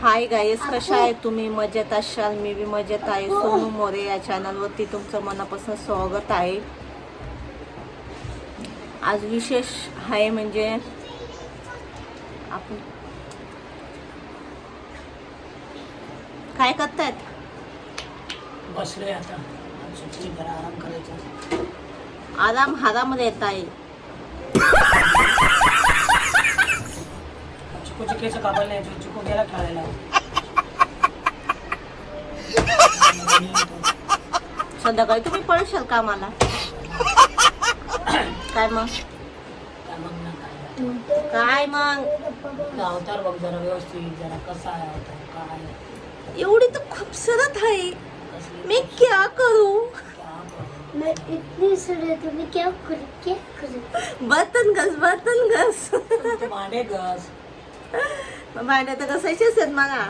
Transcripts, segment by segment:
Hi guys, कशा आहे तुम्ही? मजेत असाल? मी बी मजेत आहे. सोनू मोरे या चॅनलवरती तुमचं मनापासून स्वागत आहे. आज विशेष आहे म्हणजे आपण काय करतायत? बसलोय आता. सुट्टी जरा आराम करायचा. आराम हराम देत आहे. चिकूचे केस कापायला नाही. चिकू गेला खेळायला. संध्याकाळी तुम्ही पळशाल का मला? काय मग? काय मग? अवतार बघ जरा व्यवस्थित, जरा कसा आहे अवतार, काय एवढी तर खूपसूरत आहे. कसली मी क्या करू? क्या करू? मैं इतनी सूरत हूँ, मैं क्या करूँ? बर्तन घस ते भांडे घस. भांडे तर घसायचेच आहेत मला.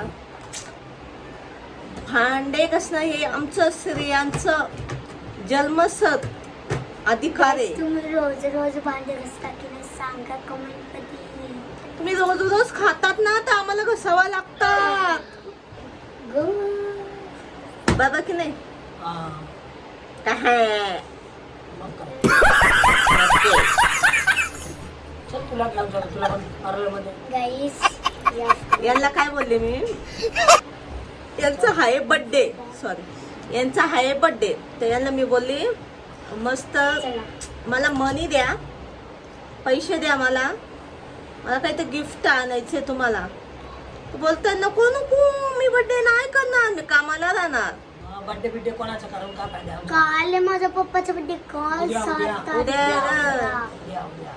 भांडे घसणं हे आमचं स्त्रियांचं जन्मसिद्ध अधिकार आहे. तुम्ही रोज रोज भांडे घसता की नाही सांगा कमेंट मध्ये. तुम्ही रोज रोज खातात ना, तर आम्हाला घसावा लागतात. गो. बघा की नाही? हा, काय मग काय. चल तुला घेऊन जातो. तुला पण पार्लर मध्ये. गाईस यांना काय बोलले मी? यांचा आहे बर्थडे, सॉरी, यांचा आहे बर्थडे. तर यांना मी बोलली मस्त चला मला मनी द्या, पैसे द्या, मला काहीतरी गिफ्ट आणायचे तुम्हाला. बोलतात नको नको, मी बर्थडे नाही करणार, मी कामाला राहणार. बर्थडे बिड्डे कोणाचा करून काय फायदा? काल आहे माझा पप्पाचा बर्थडे. काल उद्या, 7 उद्या. तारीख. उद्या उद्या.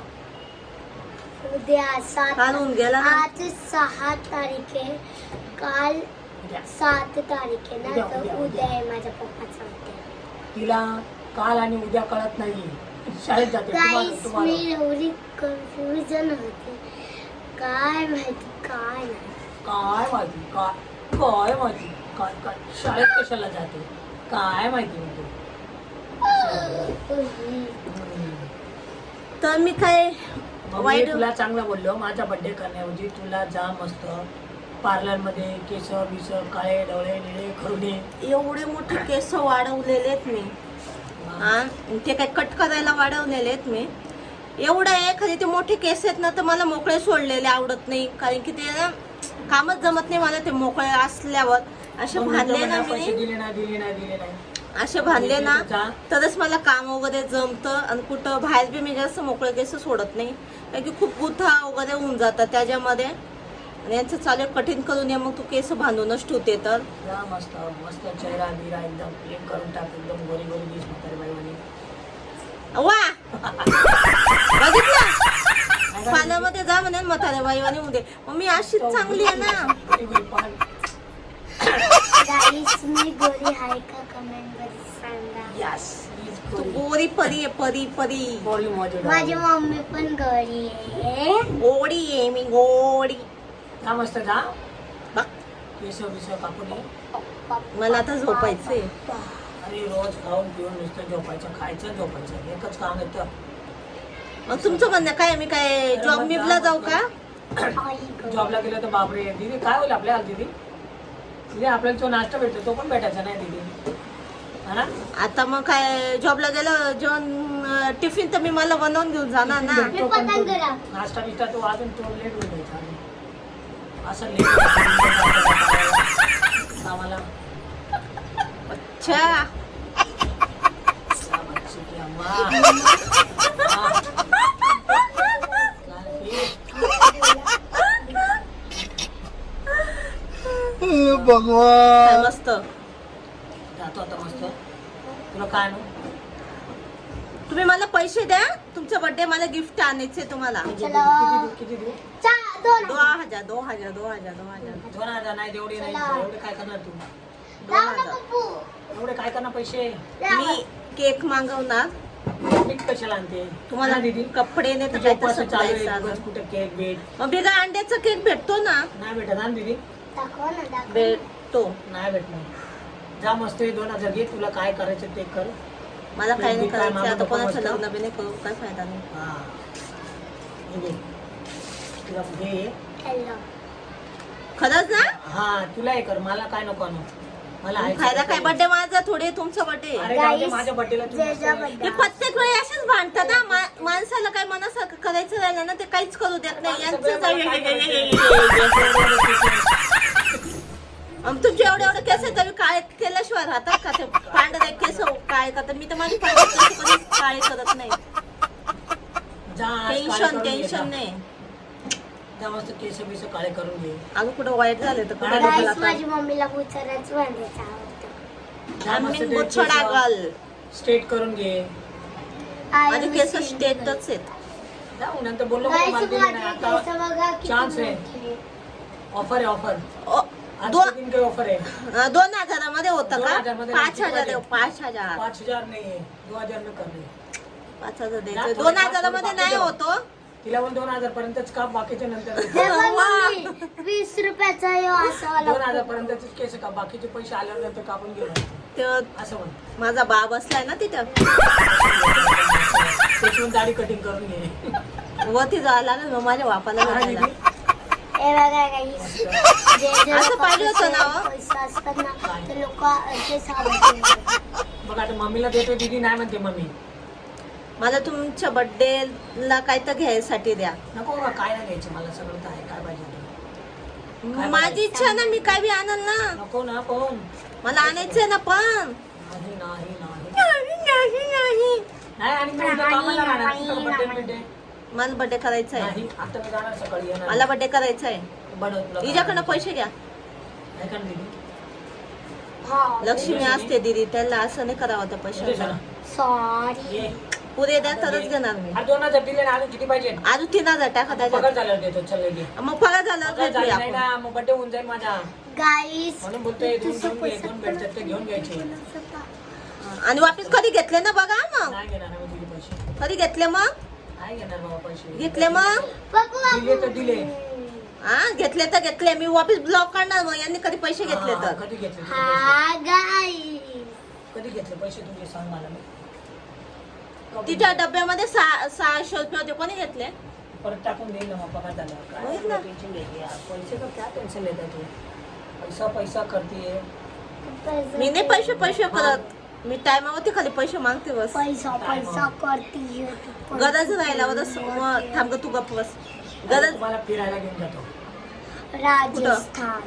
उद्या 7 काल होऊन गेला ना. आज 6 तारीख आहे. काल उद्या. 7 तारीख आहे ना, उद्या, तर उद्या, उद्या उद्या. आहे माझ्या पप्पाचा बर्थडे. तिला काल आणि उद्या कळत नाही. शाळेत जाते. गाईस तुम्हाला मी एवढी कन्फ्युजन होते. काय माहिती काय नाही. काय माहिती, काय माहिती, काय शाळेत कशाला जाते काय माहिती म्हणते. तर मी काय मग मी वाईट तुला चांगलं बोललो. माझा बर्थडे करण्याऐवजी तुला जा मस्त पार्लर मध्ये केस बिस काळे डोळे निळे करून ये. एवढे मोठे केस वाढवलेले आहेत मी. हा, ते काय कट करायला वाढवलेले आहेत मी. एवढं आहे खरी ते मोठे केस आहेत ना, तर मला मोकळे सोडलेले आवडत नाही. कारण की ते ना कामच जमत नाही मला ते मोकळे असल्यावर. असे मग भांडले नंतर ना मला पैसे मी, दिले नाही. असे भांडले ना जा. तरच मला काम वगैरे जमतं. आणि कुठं बाहेर बी मी जास्त मोकळे केस सोडत नाही, कारण की खूप गुथा वगैरे होऊन जातात त्याच्यामध्ये. आणि यांचं चालू आहे, कठीण करून ये मग तू केस बांधूनच ठेवते. तर जा मस्त मस्त चेहरा बिरा एकदम क्लीन करून टाक. एकदम गोरी गोरी दिस म्हातारी बाई म्हणे. वा बघितलं, पाण्यामध्ये जा म्हणे म्हातारे बाई आणि उदे. मग मी अशीच चांगली आहे ना. गोरी गोरी पान. गाईस मी गोरी आहे का कमेंट मध्ये सांगा. Yes, he's तू गोरी. गोरी परी आहे, परी परी. गोरी मौजूद माझी आहे. मम्मी पण गोरी आहे. गोडी आहे मी, गोडी. जा मस्त जा. बघ, केस बिस कापून ये. मला आता झोपायचंय. अरे रोज खाऊन पिऊन नुसतं झोपायचं, खायचं, झोपायचं, एकच काम येतं. मग तुमचं म्हणणं काय? मी काय जॉब मिबला जाऊ का? आई गं. जॉबला गेलं तर बापरे दीदी काय होईल आपल्याला. दीदी आपल्याला तो नाश्ता भेटतो तो पण भेटायचा नाही दीदी, हा ना. आता मग काय जॉबला गेलं जेवण टिफिन तर मी मला बनवून घेऊन जाणार ना. भेटतो पण तो पतंगला. नाश्ता बिष्टा तो अजून तो लेट होऊन जायचा अजून. असं लेट आम्हाला. अच्छा, काय मस्त. जातो आता मस्त. तुला काय आणू? तुम्ही मला पैसे द्या, तुमचा बर्थडे मला गिफ्ट आणायचे तुम्हाला. किती देऊ? 2 2000 2,000 नाही. एवढे नाही. चला. एवढे काय करणार तू? 2000. पप्पू. एवढे काय करणार पैसे? मी केक मागवणार मी कशाला आणते तुम्हाला. दीदी कपडे नाही तर तुझ्या काहीतरी उपवास चालू surprise आहे. अजून. उगाच कुठे केक बेट मग बिगा अंड्याचा केक भेटतो ना? नाही भेटत ना दीदी. दाखव ना दाखव. भेटतो. नाही भेटणार. जा मस्त 2,000 घे. तुला काय करायचं ते कर. मला काही नाही काय करायचं मागू आता. नको कोणाचं मस्त. लग्न बी नाही करू, काय फायदा नाही. हा हे घे. तुला घे. हॅलो. खरंच ना? हा तुला हे कर, मला काय नको आणू. मला आहे खायला काय बर्थडे माझा थोडे तुमचा बर्थडे. अरे जाऊ दे, माझ्या बर्थडेला तू जेजा नसते. हे बड्डे प्रत्येक वेळी असेच भांडतात हा. माणसाला काय मनासारखं करायचं राहिलं ना ते काहीच करू देत नाही. तुमचे एवढे एवढे केस आहे तरी काळे केल्याशिवाय राहतात का? ते पांढरे केस काळे करतात. मी तर माझी पांढरे केस कधीच काळे करत नाही. जा, आज काळे टेन्शन करून घे टेन्शन जा. नाही. जा मस्त केस बिस काळे करून घे. अगं कुठं वाईट झालं तर कुठं गाईस डोक्याला माझी मम्मीला बुचाराच बांधायचं आवडतं. जा मस्त आम्ही ते बुचडा केस गल. स्ट्रेट करून घे. माझे केस स्टेटच आहेत. जाऊ नंतर बोललो गाईस मला दिले नाही. माझे आता केस बघा किती चान्स आहे. मोठे. ऑफर आहे ऑफर. आज दोन दिन काही ऑफर आहे. 2000 होतं का? 2000 मध्ये 5000 देऊ. 5000 5000 नाहीये, 2000 में कर दे. 5000 द्यायचं. 2000 नाही होतो. तिला पण 2000 पर्यंतच का, बाकीचे नंतर हे बघ मम्मी, 20 रुपयाचा ह्यो असा वाला 2000 पर्यंतच केस का, बाकीचे पैसे आल्यावर नंतर कापून घेऊ ते असं म्हण. माझा बा बसलाय ना तिथं. त्याची दाढी कटिंग करून घे. वरती जायला लागलं मग माझ्या बापाला हा, भेटायला. दीदी. हे बघा गाईस जे असं पाहिजे होतं ना हो? पैसे असतात ना ते लोक असे साबण बघ आता मम्मीला देतो, दीदी नाही म्हणते मम्मी. मला तुमच्या बर्थडेला काय तर घ्यायसाठी द्या. नको बा, काय नाही घ्यायचं मला, सगळं तर आहे. काय पाहिजे तुला? काय माझी इच्छा ना, मी काय बी आणल ना. नको ना कोण. मला आणायचंय ना पण. नाही नाही नाही नाही. नाही. आणि मी उद्या कामाला राहणार. तुझा birthday बिड्डे? मला बर्थडे करायचा आहे. नाही, आता मी जाणार सकाळी येणार. मला बर्थडे करायचा आहे. बनव तुला. तिच्याकडनं पैसे घ्या. नाही का दीदी? लक्ष्मी असते दीदी, त्याला असं नाही करावं त्या कुठे पैसे. झाला? सॉरी ये. पुरे द्या तरच घेणार मी. हा 2000 दिले ना, अजून किती पाहिजे? अजून 3000 टाका पगार त्याच्यात. झाल्यावर देतो. चल घे. मग पगार झाला पगार झाला नाही ना, मग बर्थडे होऊन जाईल माझा. गाईस म्हणून बोलतोय दोन भेटतात ते घेऊन घ्यायचे. आणि वापिस कधी घेतले ना बघा मग. नाही घेणार मी तुझे पैसे. कधी घेतले मग? नाही घेणार बाबा पैसे. घेतले मग? दिले तर दिले. हा घेतले तर घेतले. मी वापिस ब्लॉक काढणार मग. यांनी कधी पैसे घेतले हा, तर. कधी घेतले तुझे पैसे? हा गाईस कधी घेतले पैसे तुझे, सांग मला. मी तिच्या डब्यामध्ये 600 रुपये होते. कोणी घेतले? परत टाकून देईल ना मग पगार झाल्यावर. काय होईल तुला ना. टेन्शन घ्यायची यार? पैसे का क्या टेन्शन लेता तू? पैसा पैसा करतीये. मी नाही पैसे करत. मी टायमावरती खाली पैसे मागते बस. पैसा पैसा करती गरज राहिल्यावरच मग थांब ग तू गप्प बस. गरज तुम्हाला फिरायला घेऊन जातो. राजस्थान.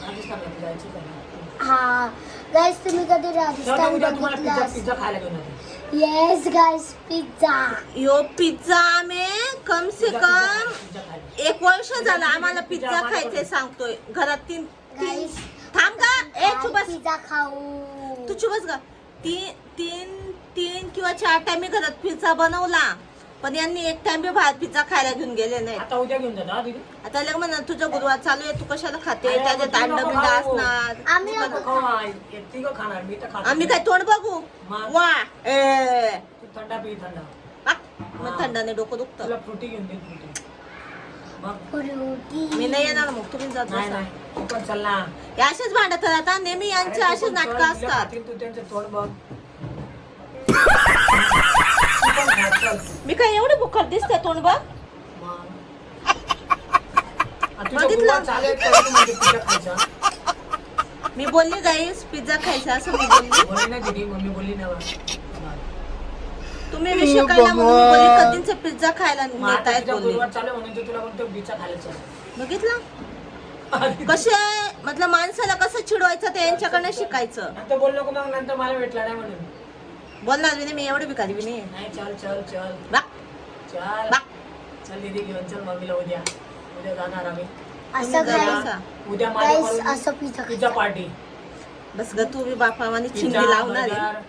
राजस्थानला जायचं का नाही? हा गाईस तुम्ही कधी जाऊ दे, राजस्थान उद्या तुम्हाला पिझ्झा बघितलं? पिझ्झा खायला घेऊन जातो. येस गाईस पिझ्झा. यो पिझ्झा में कम से कम पिझ्झा खायला. 1 वर्ष झालं आम्हाला पिझ्झा खायचे सांगतोय. घरात 3 गाईस थांब का चुप बस. पिझ्झा खाऊ. तू चुप बस का. 3 किंवा 4 टाइम मी घरात पिझ्झा बनवला. पण यांनी 1 टाइम बी बाहेर पिझ्झा खायला घेऊन गेले नाही. आता उद्या घेऊन जातो हा दीदी. आता लग्न म्हणा तुझं गुरुवार चालू आहे. तू कशाला खाते? अरे, त्याच्यात तू अंड नको बिंड खाऊ. असणार. आम्ही तू नको खाऊ, आई. एकटी का खाणार? मी तर खातो. आम्ही काय तोंड बघू? मग? वा ए तू थंडा पी थंडा. आ, मग थंडाने डोकं दुखतं. तुला फ्रुटी घेऊन दे फ्रुटी. मग फ्रुटी. मी नाही येणार मग तुम्ही जात नाही बसा. नाही तू पण चल ना. हे असेच भांडत राहतात नेहमी. यांचे अरे, असेच तू पण नाटकं चल, असतात. खातील तू त्यांचं तोंड बघ. तू पण खा, चल. मी काय एवढी भुकट दिसते तोंड बघ. मग. आ, तुझं बघितलं? गुरुवार चालेल तर तू म्हणजे पिझ्झा खायचा. मी बोलली गाईस पिझ्झा खायचा असं मी बोलली. बोलली ना दीदी, मम्मी बोलली ना बा. तुम्ही विषय काढला म्हणून मी बोलली कधीच पिझ्झा खायला मग आता नेतायत तुझा बोलली. गुरुवार चालू आहे म्हणून तू तुला म्हणतो पिझ्झा खायला चल. बघितलं कसे मतलब माणसाला कसं चिडवायचं ते यांच्याकडनं शिकायचं. नंतर बोललो का मग नंतर मला भेटला नाही म्हणून. बोलणार बी नाही मी एवढी भिकारी बी नाही. नाही चल चल चल बा, चल. बा. चल दीदी घेऊन चल मम्मीला उद्या. उद्या जाणार आम्ही. असं तुम्ही गाईस जा. उद्या गाईस माझ्या असं पिझ्झा पिझ्झा पार्टी. बस ग तू बी बापावानी पिझ्झा, चिंगी लावणार आहे. बर्गर,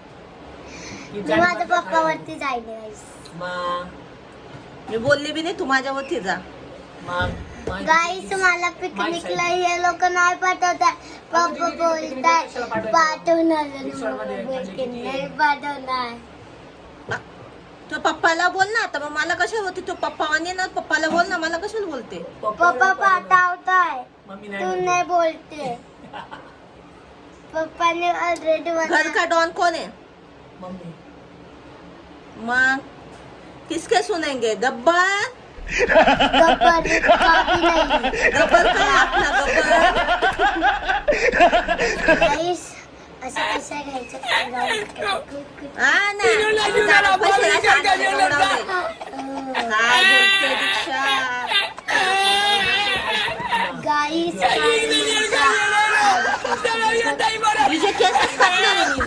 मी पिझ्झा माझ्या बर्गर खायला. पप्पावरती जाईल गाईस. मग मी बोलली बी नाही तू माझ्यावरती जा. गाईस मला पिकनिकला हे लोक नाही पाठवतात. पप्पा बोलतात पाठवणार नाही पाठवणार. बा. तू पप्पाला बोल ना आता. मग मला कशाला बोलते? तू पप्पावानी ना पप्पाला बोल ना. मला कशाला बोलते? पप्पा पाठवताय मम्मी तू नाही नाही बोलते. पप्पाने ऑलरेडी घर का डॉन कौन है? मम्मी. मग किसके सुनेंगे? गब्बर गब्बर कॉपी नाही गब्बर काय आपला गब्बर गाईस असं कसं घ्यायचं हा ना जागा पैशाला सांगा रे, उडवलंय. काय बोलते दीक्षा गाईस तुझे केसच कापणार आहे मी.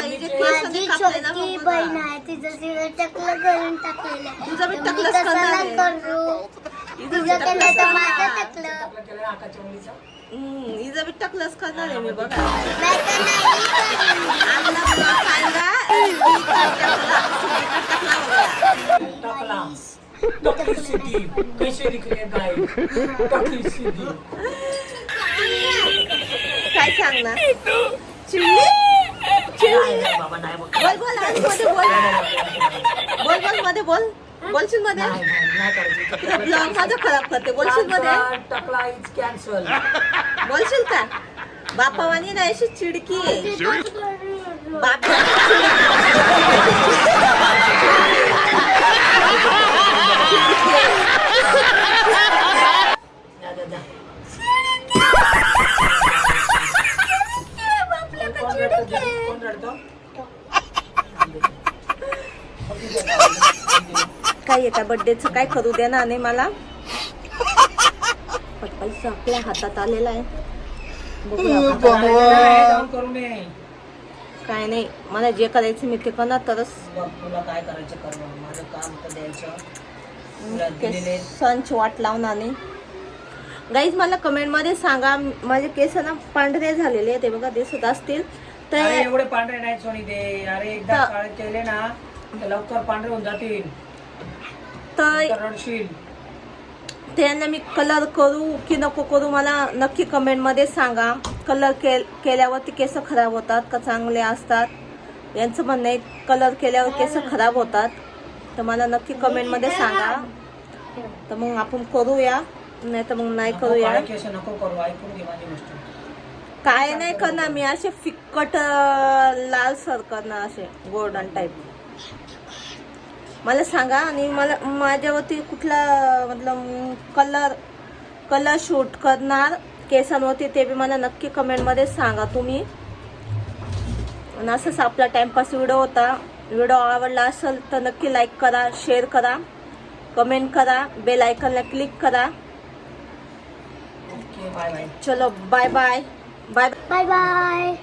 हिचे केस माझी नाही कापले ना छोटी मग बहीण बघा. आहे तिचं तिला टकलं करून टाकलेलं तुझं बी तर मी टकलंच कसं करणार नाही आहे. करू हिचं तुझं बी केलं टकलंच तर माझं करणार. टकलं आपलं केलं आकाच्या मुलीचं हिचं बी टकलंच करणार आहे मी बघा. नाही तर नाही करीन. आपला ब्लॉग आएगा, टकला टकला हो गया. टकला टकली सीधी कैसे दिख रही है गाय टकली सीधी काय सांगणार चिडली चिडली नाही बाबा नाही बोल बोल बोल आज मध्ये बोल बोल बोल मध्ये बोल बोलशील मध्ये नाही करायची ब्लॉग माझा खराब करते बोलशील मध्ये टकला इज कॅन्सल बोलशील का बापावानी नाही अशी चिडकी आहे बाप कोण रडतो काय एका बर्थडेचं काय करू देणार नाही मला पण पैसा आपल्या हातात आलेला आहे बघूया आपण. जाऊन करू नये काय नाही मला जे करायचं मी ते करणार तरच बघ तुला काय करायचं कर बघ. माझं काम तर द्यायचं तुला दिलेले केसांची वाट लावणार नाही गाईज मला कमेंट मध्ये सांगा माझे केस ना पांढरे झालेले आहेत, ते बघा दिसत असतील अरे तर एवढे पांढरे नाहीत सोनी ते अरे एकदा तर- काळे केले ना तर लवकर पांढरे होऊन जातील तर तर रडशील त्यांना मी कलर करू की नको करू मला नक्की कमेंट मध्ये सांगा. कलर केल्यावरती केस खराब होतात का चांगले असतात यांचं म्हणणं आहे कलर केल्यावर केस खराब होतात तर मला नक्की कमेंट मध्ये सांगा तर मग आपण करूया नाही तर मग नाही करूया. काळे केस नको करू ऐकून घे माझी गोष्ट काय नाही करणार मी असे फिक्कट लाल सर करणार असे गोल्डन टाईप मला सांगा आणि मला माझ्यावरती कुठला मतलब कलर शूट करणार केसांवरती ते बी मला नक्की कमेंटमध्ये सांगा तुम्ही. आणि असंच आपला टाइमपास व्हिडिओ होता. व्हिडिओ आवडला असेल तर नक्की लाईक करा, शेअर करा, कमेंट करा, बेल आयकॉनला क्लिक करा. ओके बाय बाय चलो bye bye bye bye bye.